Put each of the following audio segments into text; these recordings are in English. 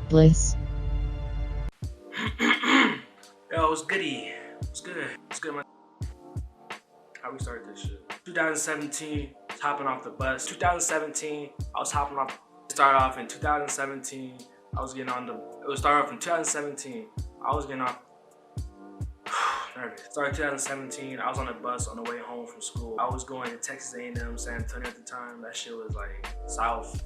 BLYSS. Yo, what's goody? What's good? What's good, man? How we started this shit? 2017, hopping off the bus. 2017, I was hopping off. Started off in 2017. I was getting on the. It was started off in 2017. I was getting off. Nervous. Started 2017. I was on a bus on the way home from school. I was going to Texas A&M, San Antonio at the time. That shit was like south.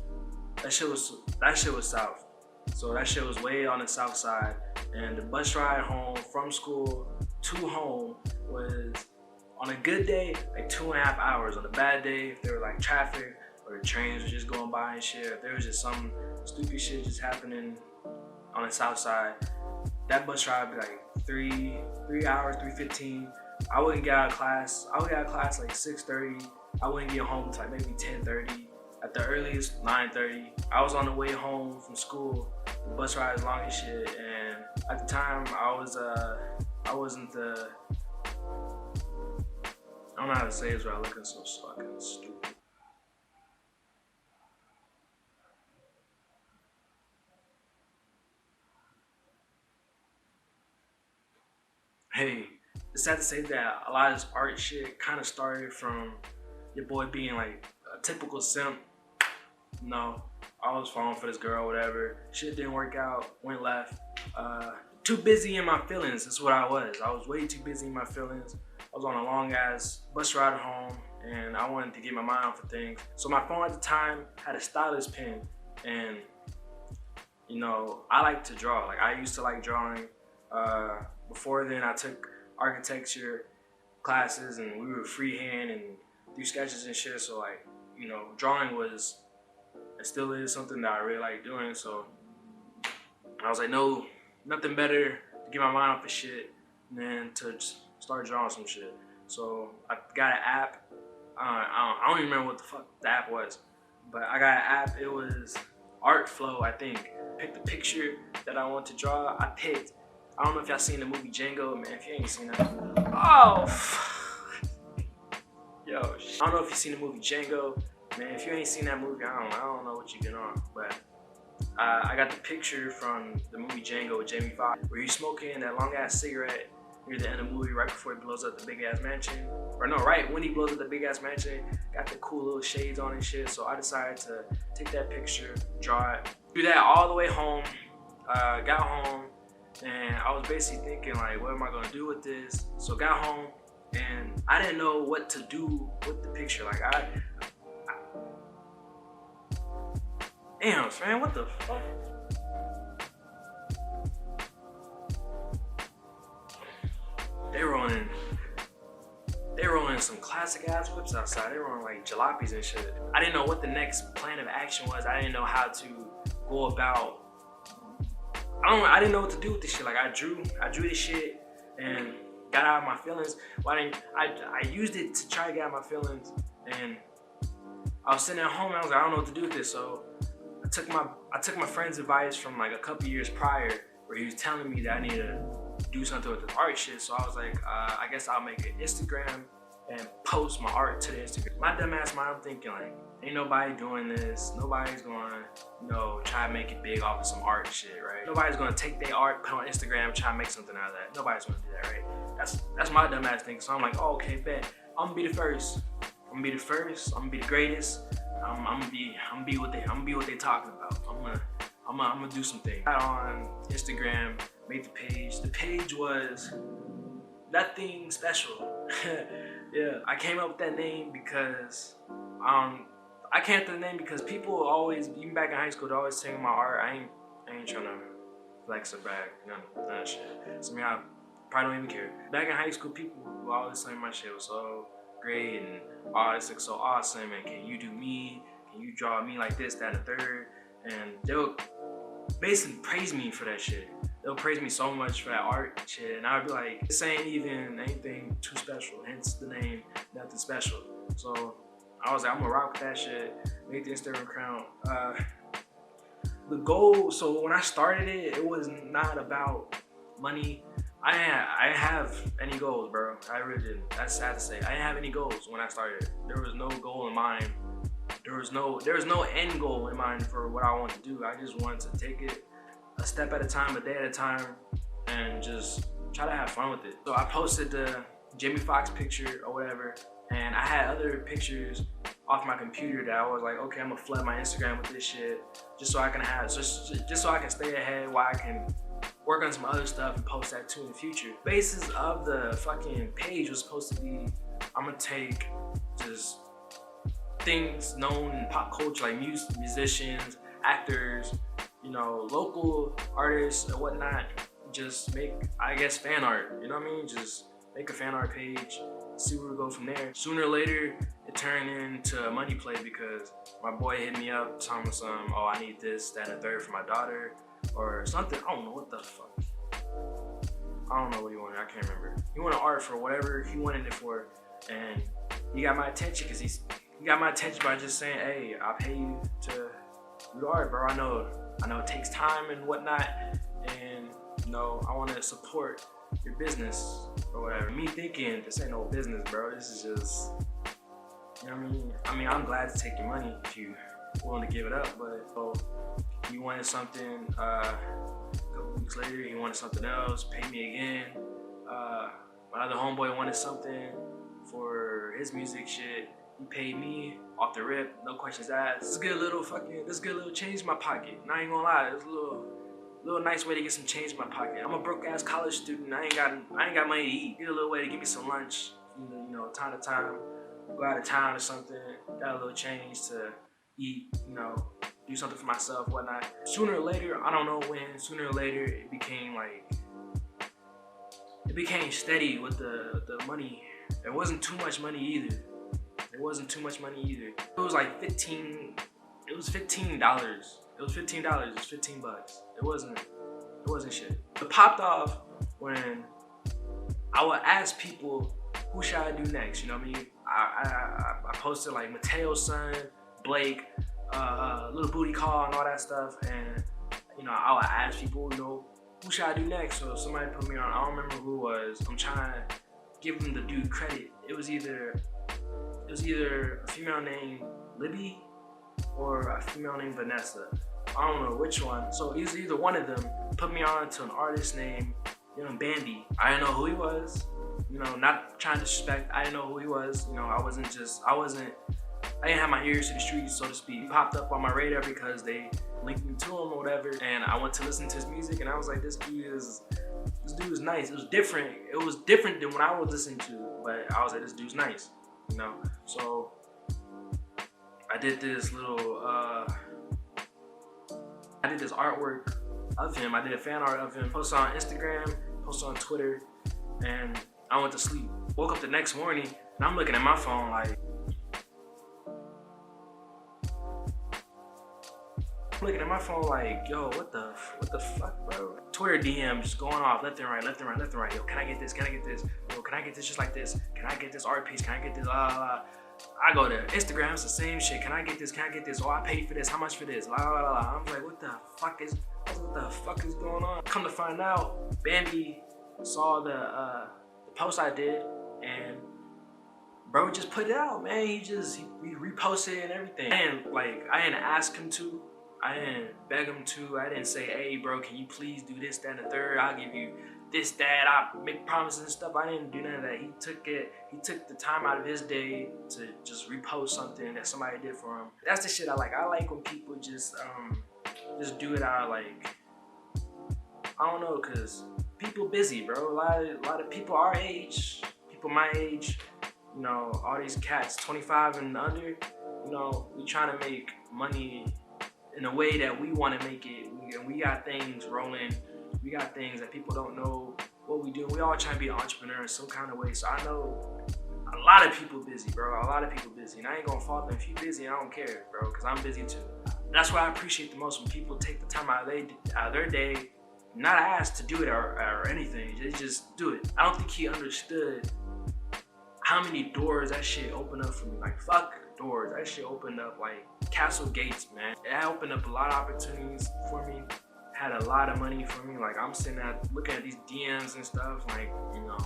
That shit was south. So that shit was way on the south side. And the bus ride home from school to home was, on a good day, like 2.5 hours. On a bad day, if there were like traffic or the trains were just going by and shit, if there was just some stupid shit just happening on the south side, that bus ride would be like 3 hours, 3:15. I wouldn't get out of class. I would get out of class like 6:30. I wouldn't get home until like maybe 10:30. At the earliest, 9:30. I was on the way home from school. The bus ride was long as shit, and at the time I wasn't the, I don't know how to say this without looking so fucking stupid. Hey, it's sad to say that a lot of this art shit kind of started from your boy being like a typical simp. No, I was falling for this girl, whatever. Shit didn't work out, went left. Too busy in my feelings, that's what I was. I was way too busy in my feelings. I was on a long ass bus ride home and I wanted to get my mind off of things. So my phone at the time had a stylus pen, and you know, I like to draw. Like I used to like drawing. Before then I took architecture classes and we were freehand and do sketches and shit. So like, you know, drawing was, it still is something that I really like doing. So I was like, no, nothing better to get my mind off of shit than to just start drawing some shit. So I got an app. I don't even remember what the fuck the app was, but I got an app. It was Art Flow, I think. Picked the picture that I want to draw. I don't know if y'all seen the movie Django, man. If you ain't seen that, oh, yo, I don't know if you seen the movie Django. Man, if you ain't seen that movie, I don't know what you been on, but I got the picture from the movie Django with Jamie Foxx, where he's smoking that long ass cigarette near the end of the movie, right before he blows up the big ass mansion. Or no, right when he blows up the big ass mansion, got the cool little shades on and shit. So I decided to take that picture, draw it, do that all the way home. Got home, and I was basically thinking like, what am I gonna do with this? So got home, and I didn't know what to do with the picture. Like damn, man, what the fuck? They rolling some classic ass whips outside. They rolling like jalopies and shit. I didn't know what the next plan of action was. I didn't know how to go about. I didn't know what to do with this shit. Like I drew this shit and got out of my feelings. Well, I used it to try to get out of my feelings, and I was sitting at home and I was like, I don't know what to do with this. So I took my friend's advice from like a couple years prior, where he was telling me that I needed to do something with the art shit. So I was like, I guess I'll make an Instagram and post my art to the Instagram. My dumb ass mind, I'm thinking like, ain't nobody doing this. Nobody's gonna, you know, try to make it big off of some art shit, right? Nobody's gonna take their art, put it on Instagram, try to make something out of that. Nobody's gonna do that, right? That's my dumb ass thinking. So I'm like, oh, okay, bet. I'm gonna be the first. I'm gonna be the first. I'm gonna be the greatest. I'm gonna be what they talking about. I'm gonna do something. Got on Instagram, made the page. The page was nothing special. Yeah, I came up with that name because people always, even back in high school, they always saying my art. I ain't trying to flex or brag, none of that shit. So I mean, I probably don't even care. Back in high school, people were always saying my shit was so great and oh, this looks so awesome, and can you do me? Can you draw me like this, that, and the third? And they'll basically praise me for that shit. They'll praise me so much for that art shit, and I'd be like, this ain't even anything too special, hence the name, nothing special. So I was like, I'm gonna rock with that shit, make the Instagram account. The goal, so when I started it, it was not about money. I didn't have any goals, bro. I really didn't. That's sad to say. I didn't have any goals when I started. There was no goal in mind. There was no end goal in mind for what I wanted to do. I just wanted to take it, a step at a time, a day at a time, and just try to have fun with it. So I posted the Jamie Foxx picture or whatever, and I had other pictures off my computer that I was like, okay, I'm gonna flood my Instagram with this shit just so I can have, just so I can stay ahead while I can work on some other stuff and post that too in the future. Basis of the fucking page was supposed to be, I'm gonna take just things known in pop culture, like musicians, actors, you know, local artists and whatnot, just make, I guess, fan art, you know what I mean? Just make a fan art page, see where we go from there. Sooner or later, it turned into a money play because my boy hit me up telling me some, oh, I need this, that, and the third for my daughter, or something. I don't know what the fuck. I don't know what he wanted, I can't remember. He wanted art for whatever he wanted it for, and he got my attention because he got my attention by just saying, hey, I'll pay you to do the art, bro. I know it takes time and whatnot, and you know, I want to support your business or whatever. Me thinking, this ain't no business, bro. This is just, you know what I mean? I mean, I'm glad to take your money if you're willing to give it up, but he wanted something, a couple weeks later, he wanted something else, pay me again. My other homeboy wanted something for his music shit. He paid me off the rip, no questions asked. This is good little change in my pocket. And I ain't gonna lie, it's a little nice way to get some change in my pocket. I'm a broke ass college student. I ain't got money to eat. Get a little way to give me some lunch. You know, time to time, go out of town or something. Got a little change to eat. You know, do something for myself, whatnot. Sooner or later, I don't know when. Sooner or later, it became steady with the money. There wasn't too much money either. It was like $15. It was $15. It was $15. It wasn't shit. It popped off when I would ask people, who should I do next? You know what I mean? I posted like Mateo's son, Blake, Little Booty Call and all that stuff, and you know, I would ask people, you know, who should I do next? So somebody put me on, I don't remember who it was. I'm trying to give them the dude credit. It was either a female named Libby or a female named Vanessa. I don't know which one. So either one of them put me on to an artist named Young Bandy. I didn't know who he was. You know, not trying to disrespect, I didn't know who he was. You know, I didn't have my ears to the streets, so to speak. He popped up on my radar because they linked me to him or whatever, and I went to listen to his music, and I was like, this dude is nice. It was different. It was different than what I was listening to, but I was like, this dude's nice, you know? So I did this artwork of him. I did a fan art of him, posted on Instagram, posted on Twitter, and I went to sleep. Woke up the next morning, and I'm looking at my phone like, yo, what the fuck, bro? Twitter DM just going off left and right. Yo, can I get this? Yo, can I get this just like this? Can I get this art piece? Can I get this? I go to Instagram, it's the same shit. Can I get this? Oh, I paid for this. How much for this? I'm like, what the fuck is going on? Come to find out, Bambi saw the post I did, and bro just put it out, man. He reposted it and everything. And like, I didn't ask him to. I didn't beg him to. I didn't say, hey, bro, can you please do this, that, and the third? I'll give you this, that. I make promises and stuff. I didn't do none of that. He took the time out of his day to just repost something that somebody did for him. That's the shit I like. I like when people just do it out of like, I don't know, cause people busy, bro. A lot of people our age, people my age, you know, all these cats 25 and under, you know, we trying to make money in a way that we want to make it. We got things rolling. We got things that people don't know what we do. We all trying to be an entrepreneur in some kind of way. So I know a lot of people busy, bro. A lot of people busy. And I ain't gonna fault them. If you busy, I don't care, bro, because I'm busy too. That's what I appreciate the most, when people take the time out of their day, not asked to do it or anything. They just do it. I don't think he understood how many doors that shit opened up for me. Like, fuck doors. That shit opened up like castle gates, man. It opened up a lot of opportunities for me. Had a lot of money for me. Like, I'm sitting looking at these DMs and stuff. Like, you know,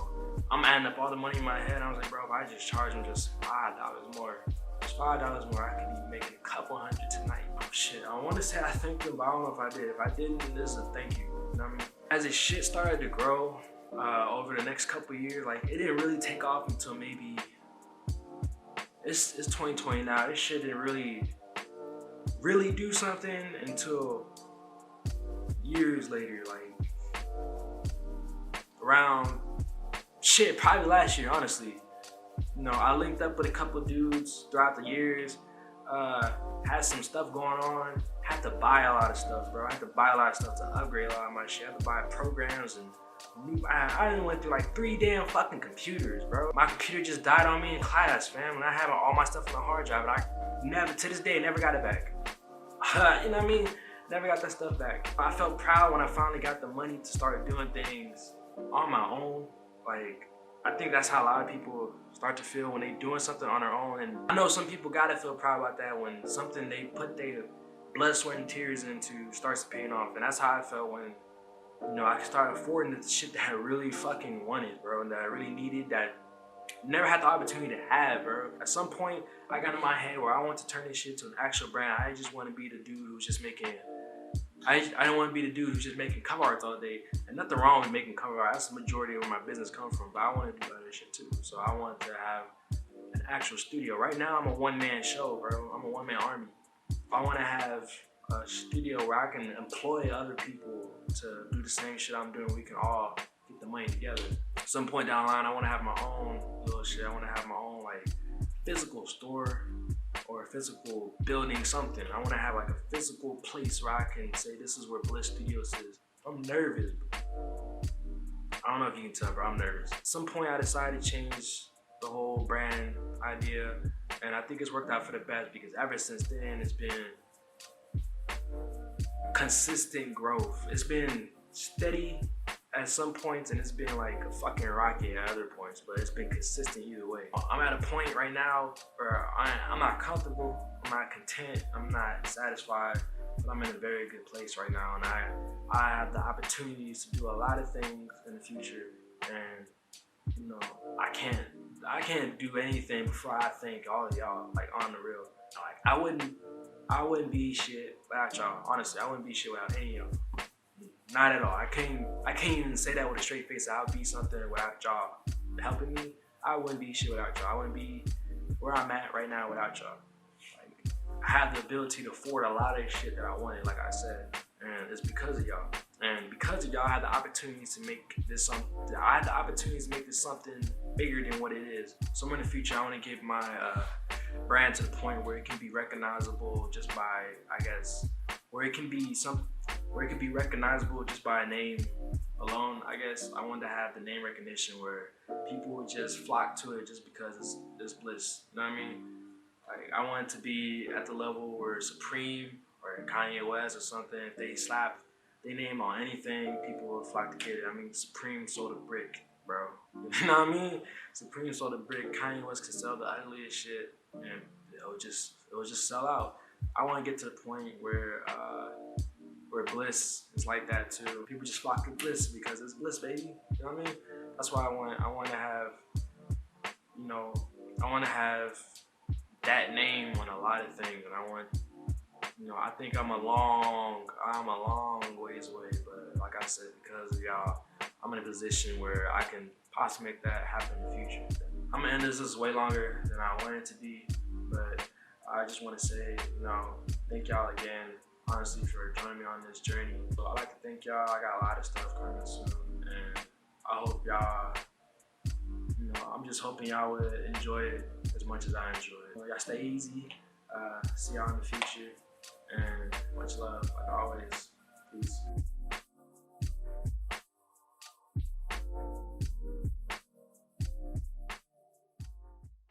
I'm adding up all the money in my head. I was like, bro, if I just charge them just $5 more, It's $5 more. I could be making a couple hundred tonight. Oh shit, I want to say I thanked him, but I don't know if I did. If I didn't, then this is a thank you. You know what I mean? As his shit started to grow over the next couple years, like it didn't really take off until maybe it's 2020 now. This shit didn't really do something until years later, like around shit, probably last year, honestly. You know, I linked up with a couple dudes throughout the years, had some stuff going on, had to buy a lot of stuff, bro. I had to buy a lot of stuff to upgrade a lot of my shit. I had to buy programs and I even went through like 3 damn fucking computers, bro. My computer just died on me in class, fam, and I had all my stuff on the hard drive, and I never, to this day, never got it back. You know what I mean? Never got that stuff back. I felt proud when I finally got the money to start doing things on my own. Like, I think that's how a lot of people start to feel when they doing something on their own. And I know some people gotta feel proud about that when something they put their blood, sweat, and tears into starts paying off. And that's how I felt when, you know, I started affording the shit that I really fucking wanted, bro, and that I really needed, that never had the opportunity to have, bro. At some point, I got in my head where I want to turn this shit to an actual brand. I just want to be the dude who's just making, I don't want to be the dude who's just making cover arts all day. And nothing wrong with making cover art. That's the majority of where my business comes from. But I want to do other shit too. So I want to have an actual studio. Right now, I'm a one-man show, bro. I'm a one-man army. I want to have a studio where I can employ other people to do the same shit I'm doing. We can all get the money together. At some point down the line, I want to have my own little shit. I want to have my own like physical store or a physical building, something. I want to have like a physical place where I can say this is where BLYSS Studios is. I'm nervous, bro. I don't know if you can tell, bro, I'm nervous. At some point I decided to change the whole brand idea, and I think it's worked out for the best because ever since then it's been consistent growth. It's been steady at some points and it's been like a fucking rocket at other points, but it's been consistent either way. I'm at a point right now where I'm not comfortable, I'm not content, I'm not satisfied, but I'm in a very good place right now, and I have the opportunities to do a lot of things in the future, and you know, I can't do anything before I thank all of y'all, like on the real. Like I wouldn't be shit without y'all. Honestly, I wouldn't be shit without any of y'all. Not at all. I can't even say that with a straight face. I would be something without y'all helping me. I wouldn't be shit without y'all. I wouldn't be where I'm at right now without y'all. Like, I have the ability to afford a lot of shit that I wanted, like I said, and it's because of y'all. And because of y'all, I had the opportunities to make this something. I had the opportunities to make this something bigger than what it is. So in the future, I want to get my brand to the point where it can be recognizable just by, I guess, where it can be recognizable just by a name alone. I guess I wanted to have the name recognition where people would just flock to it just because it's BLYSS. You know what I mean? Like, I want it to be at the level where Supreme or Kanye West or something, if they slap their name on anything, people would flock to get it. I mean, Supreme sold a brick, bro. You know what I mean? Supreme sold a brick. Kanye West could sell the ugliest shit, and it would just sell out. I want to get to the point where BLYSS is like that too. People just flock to BLYSS because it's BLYSS, baby. You know what I mean? That's why I want to have, you know, I want to have that name on a lot of things, and I want, you know, I think I'm a long ways away, but like I said, because of y'all, I'm in a position where I can possibly make that happen in the future. I'm gonna end this way longer than I wanted it to be, but I just want to say, you know, thank y'all again, honestly, for joining me on this journey. So I'd like to thank y'all. I got a lot of stuff coming soon, and I hope y'all, you know, I'm just hoping y'all would enjoy it as much as I enjoy it. Y'all stay easy. See y'all in the future, and much love, like always. Peace.